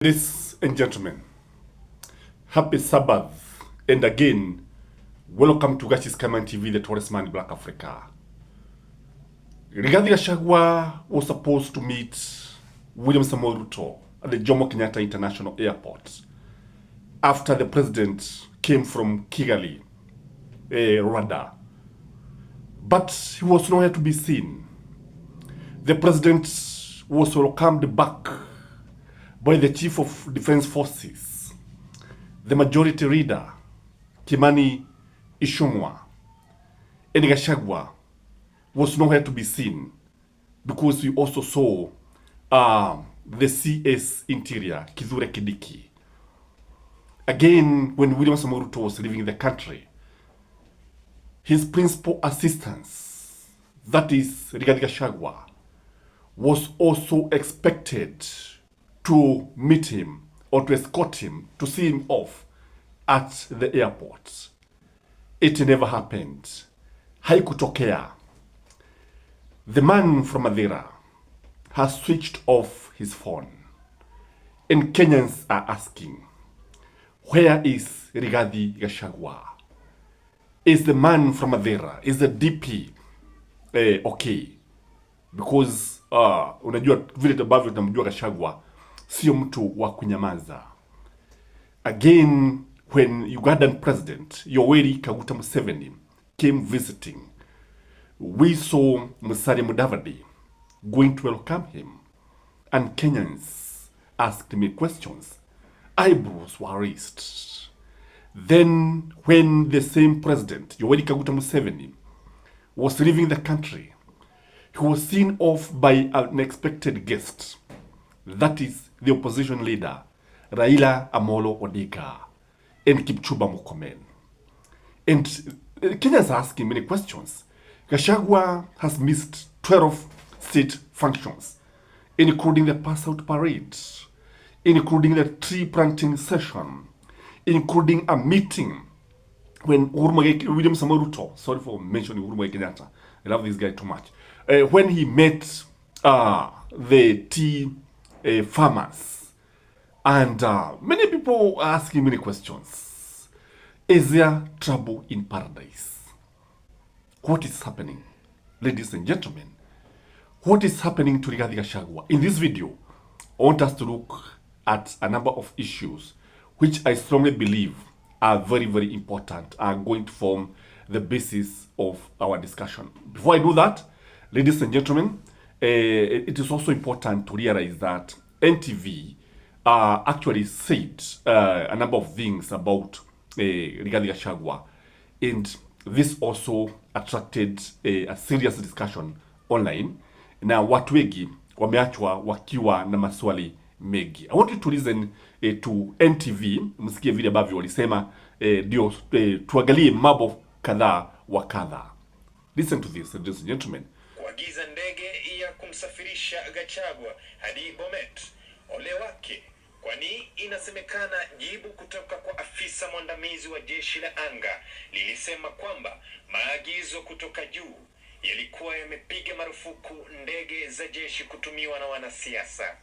Ladies and gentlemen, happy Sabbath, and again, welcome to Gachi's Command TV, the Tourist Man in Black Africa. Rigathi Gachagua was supposed to meet William Samoei Ruto at the Jomo Kenyatta International Airport after the president came from Kigali, Rwanda. But he was nowhere to be seen. The president was welcomed back by the Chief of Defense Forces, the Majority Leader, Kimani Ichung'wah, and Gachagua was nowhere to be seen because we also saw the CS Interior, Kithure Kindiki. Again, when William Samoei Ruto was leaving the country, his principal assistant, that is Rigathi Gachagua, was also expected to meet him or to escort him, to see him off at the airport. It never happened. Haikutokea. The man from Madeira has switched off his phone. And Kenyans are asking, where is Rigathi Gachagua? Is the man from Madeira, is the DP okay? Because unajua vile ambavyo tunamjua Gachagua sio mtu wa kunyamaza. Again, when Ugandan President Yoweri Kaguta Museveni came visiting, we saw Musalia Mudavadi going to welcome him, and Kenyans asked me questions. Eyebrows were raised. Then, when the same president, Yoweri Kaguta Museveni, was leaving the country, he was seen off by an unexpected guest. That is the opposition leader, Raila Amolo Odinga, and Kipchumba Murkomen. And Kenyans are asking many questions. Gachagua has missed 12 state functions, including the pass-out parade, including the tree planting session, including a meeting when William Samoei Ruto, sorry for mentioning Kenyatta, I love this guy too much, when he met the tea farmers, and many people are asking many questions. Is there trouble in paradise? What is happening, ladies and gentlemen? What is happening to Rigathi Gachagua? In this video, I want us to look at a number of issues which I strongly believe are very, very important, are going to form the basis of our discussion. Before I do that, ladies and gentlemen, it is also important to realize that NTV actually said a number of things about Rigathi Gachagua, and this also attracted a serious discussion online. Na watu wengi wameachwa wakiwa na maswali mengi. I want you to listen to NTV, msikie vile ambavyo walisema ndio tuangalie mambo kadhaa wa kadhaa. Listen to this, ladies and gentlemen. Kuagiza ndege ya kumsafirisha Gachagua hadi Bomet, ole wake, kwani inasemekana jibu kutoka kwa afisa mwandamizi wa jeshi la anga lilisema kwamba maagizo kutoka juu yalikuwa yamepiga marufuku ndege za jeshi kutumiwa na wanasiasa.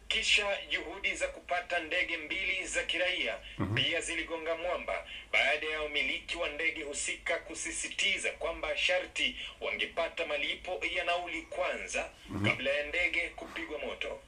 Kisha juhudi za kupata ndege mbili za kiraia pia ziligonga mwamba baada ya umiliki wa ndege husika kusisitiza kwamba sharti wangepata malipo ya nauli kwanza kabla ya ndege kupigwa moto.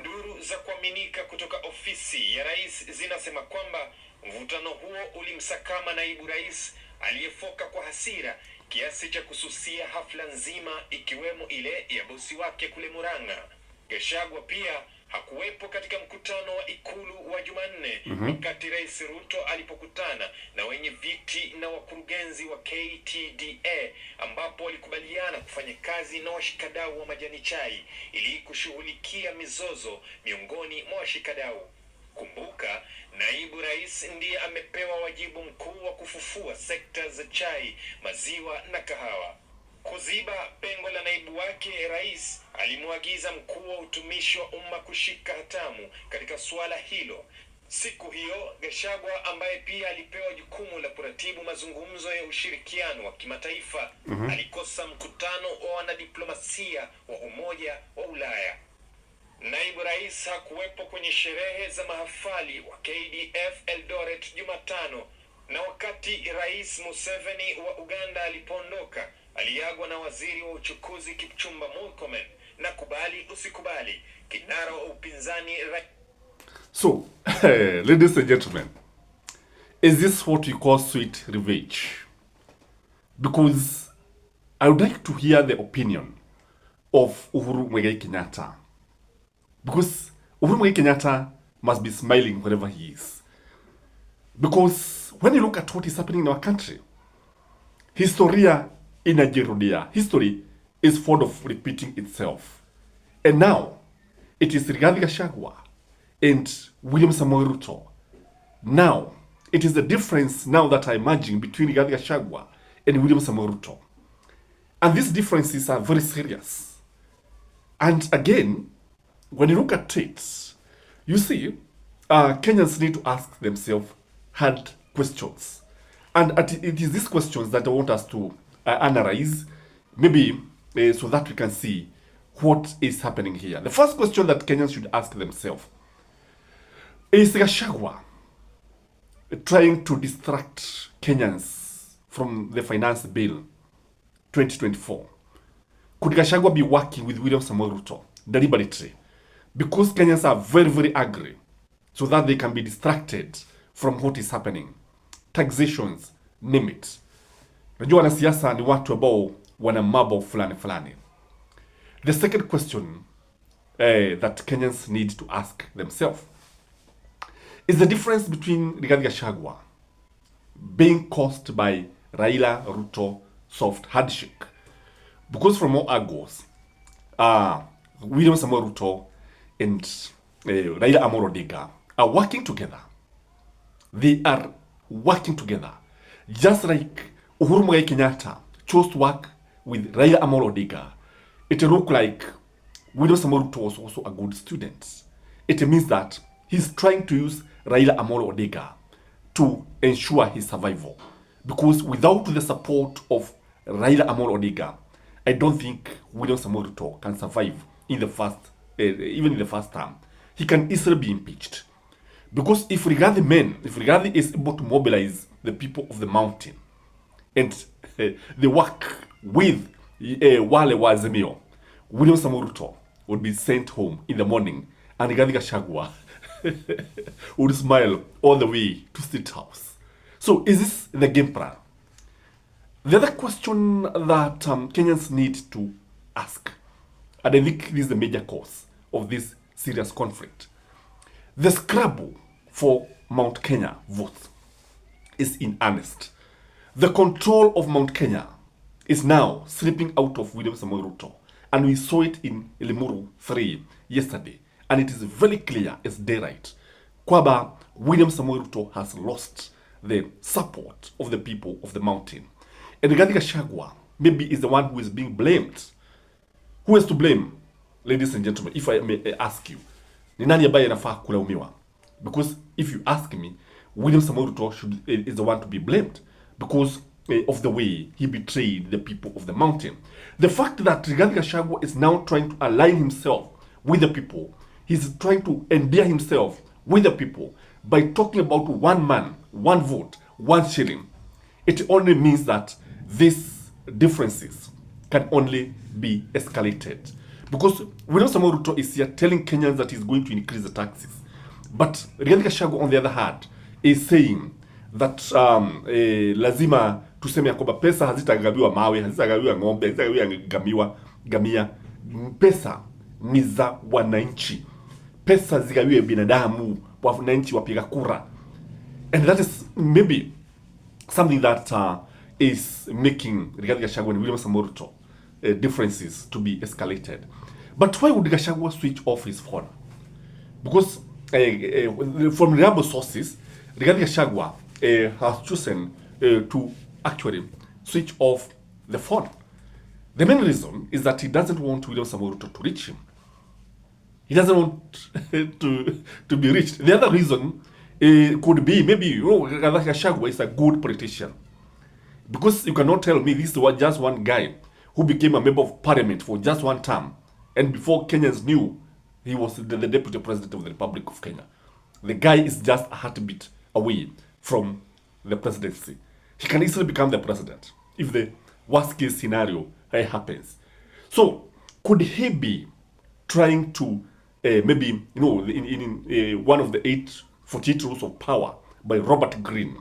Duru za kuaminika kutoka ofisi ya rais zinasema kwamba mvutano huo ulimsakama naibu rais aliyefoka kwa hasira kiasi cha kususia hafla nzima, ikiwemo ile ya bosi wake kule Murang'a. Gachagua pia hakuwepo katika mkutano wa ikulu wa Jumanne wakati Rais Ruto alipokutana na wenye viti na wakurugenzi wa KTDA, ambapo walikubaliana kufanya kazi na washikadau wa majani chai ili kushughulikia mizozo miongoni mwa washikadau. Kumbuka, naibu rais ndiye amepewa wajibu mkuu wa kufufua sekta za chai, maziwa na kahawa. Kuziba pengo la naibu wake, rais alimwagiza mkuu wa utumishi wa umma kushika hatamu katika suala hilo. Siku hiyo, Gachagua ambaye pia alipewa jukumu la kuratibu mazungumzo ya ushirikiano wa kimataifa alikosa mkutano wa wanadiplomasia wa Umoja wa Ulaya. Naibu rais hakuwepo kwenye sherehe za mahafali wa KDF Eldoret Jumatano, na wakati Rais Museveni wa Uganda alipoondoka, aliagwa na waziri wa uchukuzi Kipchumba Murkomen na kubali usikubali, kinara wa upinzani So, ladies and gentlemen, is this what we call sweet revenge? Because I would like to hear the opinion of Uhuru Muigai Kenyatta. Because Uhuru Muigai Kenyatta must be smiling wherever he is. Because when you look at what is happening in our country, historia inajirudia. History is fond of repeating itself. And now, it is Rigathi Gachagua and William Samoei Ruto. Now, it is the difference now that I imagine between Rigathi Gachagua and William Samoei Ruto. And these differences are very serious. And again, when you look at it, you see, Kenyans need to ask themselves hard questions. And it is these questions that I want us to analyze, maybe so that we can see what is happening here. The first question that Kenyans should ask themselves is Gachagua trying to distract Kenyans from the finance bill 2024? Could Gachagua be working with William Samoei Ruto deliberately? Because Kenyans are very, very angry, so that they can be distracted from what is happening. Taxations, name it. Najua wanasiasa ni watu ambao wana mambo fulani fulani. The second question that Kenyans need to ask themselves is the difference between Rigathi Gachagua being caused by Raila Ruto soft handshake. Because from all angles, William Samoei Ruto and Raila Amolo Odinga are working together. They are working together. Just like Uhuru Muigai Kenyatta chose to work with Raila Amolo Odinga, it looked like William Samoei Ruto was also a good student. It means that he's trying to use Raila Amolo Odinga to ensure his survival. Because without the support of Raila Amolo Odinga, I don't think William Samoei Ruto can survive in the first, even in the first term. He can easily be impeached. Because if Rigathi is able to mobilize the people of the mountain and they work with Wale wa Azimio, William Samoei Ruto would be sent home in the morning and Rigathi Gachagua would smile all the way to State House. So is this the game plan? The other question that Kenyans need to ask, and I think this is the major cause of this serious conflict, the scrabble for Mount Kenya votes is in earnest. The control of Mount Kenya is now slipping out of William Samoei Ruto, and we saw it in Limuru 3 yesterday, and it is very clear as daylight kwamba William Samoei Ruto has lost the support of the people of the mountain. And Rigathi Gachagua maybe is the one who is being blamed. Who is to blame, ladies and gentlemen, if I may ask you? Ni nani ambaye anafaa kulaumiwa? Because if you ask me, William Samoei Ruto is the one to be blamed because of the way he betrayed the people of the mountain. The fact that Rigathi Gachagua is now trying to align himself with the people, he's trying to endear himself with the people by talking about one man, one vote, one shilling. It only means that these differences can only be escalated. Because William Samoei Ruto is here telling Kenyans that he's going to increase the taxes. But Rigathi Gachagua, on the other hand, is saying that lazima tuseme ya kwamba pesa hazitagawiwa mawe, hazitagawiwa ng'ombe, hazitagawiwa gamia. Pesa ni za wananchi. Pesa zigawiwe binadamu, wananchi wapiga kura. And that is maybe something that is making Rigathi Gachagua and William Samoei Ruto differences to be escalated. But why would Gachagua switch off his phone? Because from reliable sources, Rigathi Gachagua has chosen to actually switch off the phone. The main reason is that he doesn't want William Samoei Ruto to reach him. He doesn't want to be reached. The other reason could be maybe Rigathi Gachagua is a good politician. Because you cannot tell me this was just one guy who became a member of parliament for just one term, and before Kenyans knew He was the deputy president of the Republic of Kenya. The guy is just a heartbeat away from the presidency. He can easily become the president if the worst case scenario happens. So, could he be trying to maybe, in one of the 48 rules of power by Robert Greene,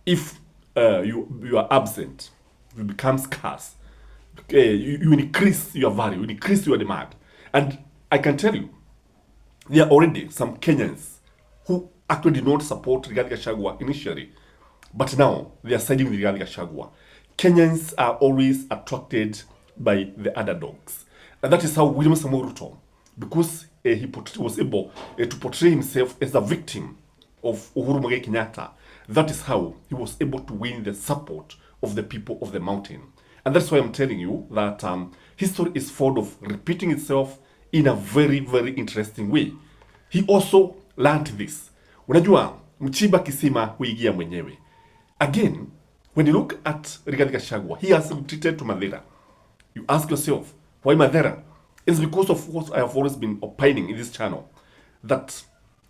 if you are absent, you become scarce, you increase your value, you increase your demand. And I can tell you, there are already some Kenyans who actually did not support Rigathi Gachagua initially, but now they are siding with Rigathi Gachagua. Kenyans are always attracted by the underdogs. And that is how William Samoei Ruto, because he was able to portray himself as a victim of Uhuru Muigai Kenyatta, that is how he was able to win the support of the people of the mountain. And that's why I'm telling you that history is fond of repeating itself in a very, very interesting way. He also learned this. Unajua, mchiba kisima huigia mwenyewe. Again, when you look at Rigathi Gachagua, he has retreated to Madeira. You ask yourself, why Madeira? It's because of what I have always been opining in this channel, that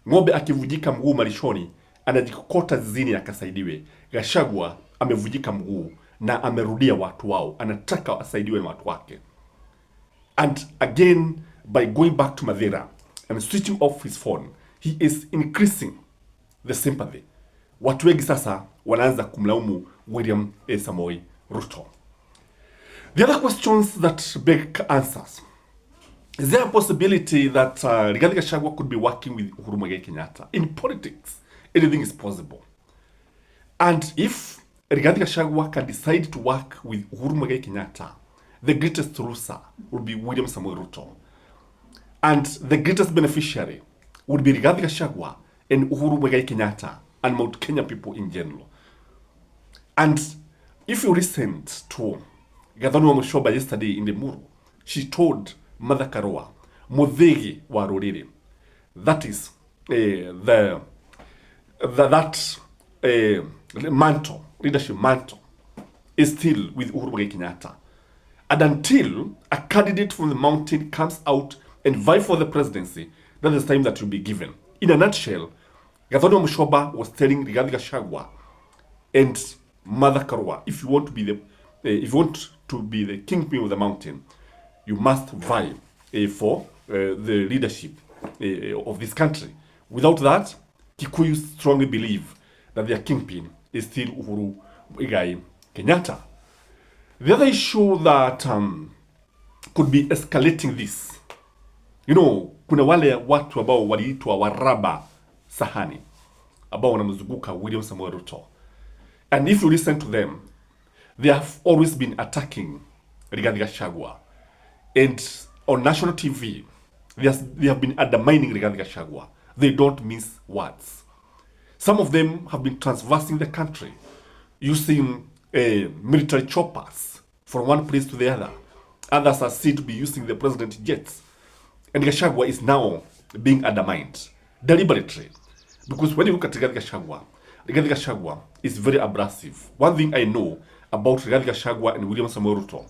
ng'ombe akivujika mguu malishoni anajikokota zizini akasaidiwe. Gachagua amevujika mguu na amerudia watu wao, anataka asaidiwe na watu wake. And again, by going back to Madeira and switching off his phone, he is increasing the sympathy. Watu wengi sasa wanaanza kumlaumu William Samoei Ruto. The other questions that beg answers. Is there a possibility that Rigathi Gachagua could be working with Uhuru Muigai Kenyatta? In politics, anything is possible. And if Rigathi Gachagua can decide to work with Uhuru Muigai Kenyatta, the greatest loser would be William Samoei Ruto. And the greatest beneficiary would be Rigathi Gachagua and Uhuru Muigai Kenyatta and Mount Kenya people in general. And if you listened to Gathoni Wamuchomba yesterday in the Muru, she told Mother Karua, Muthigi wa Ruriri, that is that mantle, leadership mantle, is still with Uhuru Muigai Kenyatta. And until a candidate from the mountain comes out and vie for the presidency, that is the time that will be given. In a nutshell, Gathoni Wamuchomba was telling Rigathi Gachagua and Mother Karua, if you want to be the kingpin of the mountain, you must vie for the leadership of this country. Without that, Kikuyus strongly believe that their kingpin is still Uhuru Muigai Kenyatta. The other issue that could be escalating this, kuna wale watu ambao waliitwa waraba sahani ambao wanamzunguka William Samoei Ruto. And if you listen to them, they have always been attacking Rigathi Gachagua. And on national TV, they have been undermining Rigathi Gachagua. They don't mince words. Some of them have been transversing the country, using military choppers from one place to the other. Others are seen to be using the president's jets. And Gachagua is now being undermined deliberately. Because when you look at Rigathi Gachagua is very abrasive. One thing I know about Rigathi Gachagua and William Samoei Ruto,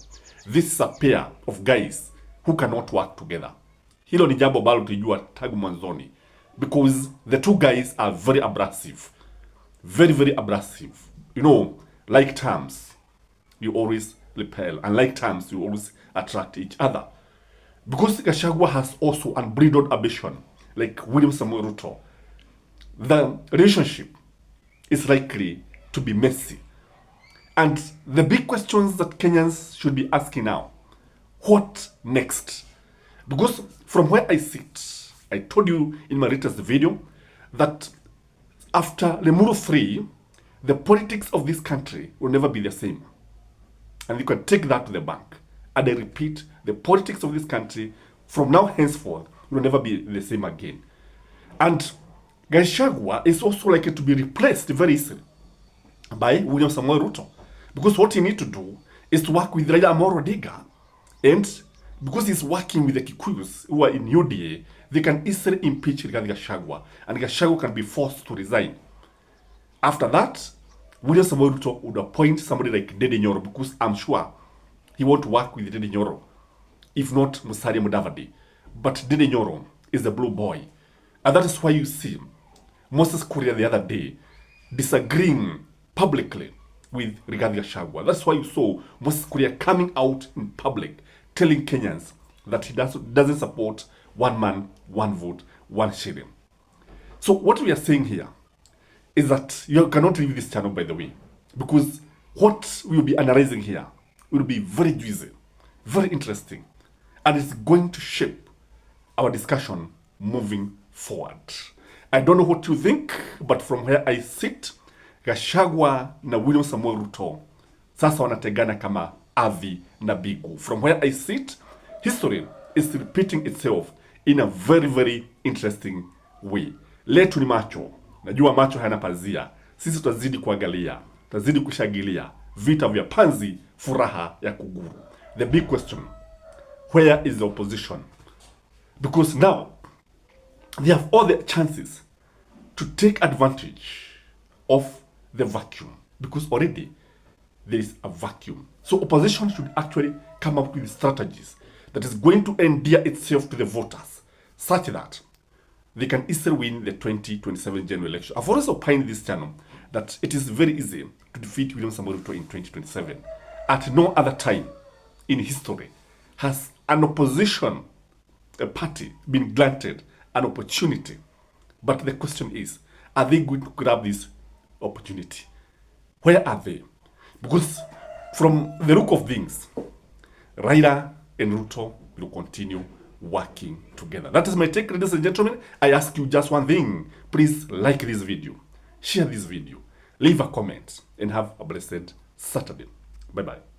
this is a pair of guys who cannot work together. Hilo ni jambo ambalo tulijua tangu mwanzoni, because the two guys are very abrasive. Very, very abrasive. Like terms, you always repel, and like terms, you always attract each other. Because Gachagua has also unbridled ambition, like William Samoei Ruto, the relationship is likely to be messy. And the big questions that Kenyans should be asking now, what next? Because from where I sit, I told you in my latest video that after Lemuru 3, the politics of this country will never be the same. And you can take that to the bank. And I repeat, the politics of this country from now henceforth will never be the same again. And Gachagua is also likely to be replaced very easily by William Samoei Ruto. Because what he needs to do is to work with Raila Amolo Odinga. And because he's working with the Kikuyus who are in UDA, they can easily impeach Rigathi Gachagua. And Gachagua can be forced to resign. After that, William Samoei Ruto would appoint somebody like Dede Nyoro, because I'm sure he won't work with Dede Nyoro, if not Musalia Mudavadi. But Dede Nyoro is the blue boy. And that is why you see Moses Kuria the other day disagreeing publicly with Rigathi Gachagua. That's why you saw Moses Kuria coming out in public telling Kenyans that he doesn't support one man, one vote, one shilling. So what we are saying here is that you cannot leave this channel, by the way, because what we will be analyzing here will be very juicy, very interesting, and it's going to shape our discussion moving forward. I don't know what you think, but from where I sit, Gachagua na William Samuel Ruto sasa wanategana kama Avi na Bigu. From where I sit, history is repeating itself in a very, very interesting way. Letu ni macho. Najua macho hayana pazia. Sisi tutazidi kuangalia, tutazidi kushangilia vita vya panzi, furaha ya kuguru. The big question, where is the opposition? Because now they have all the chances to take advantage of the vacuum, because already there is a vacuum. So opposition should actually come up with strategies that is going to endear itself to the voters such that they can easily win the 2027 general election. I've always opined in this channel that it is very easy to defeat William Samoei Ruto in 2027. At no other time in history has an opposition party been granted an opportunity. But the question is, are they going to grab this opportunity? Where are they? Because from the look of things, Raila and Ruto will continue working together. That is my take, ladies and gentlemen. I ask you just one thing. Please like this video, share this video, leave a comment, and have a blessed Saturday. Bye-bye.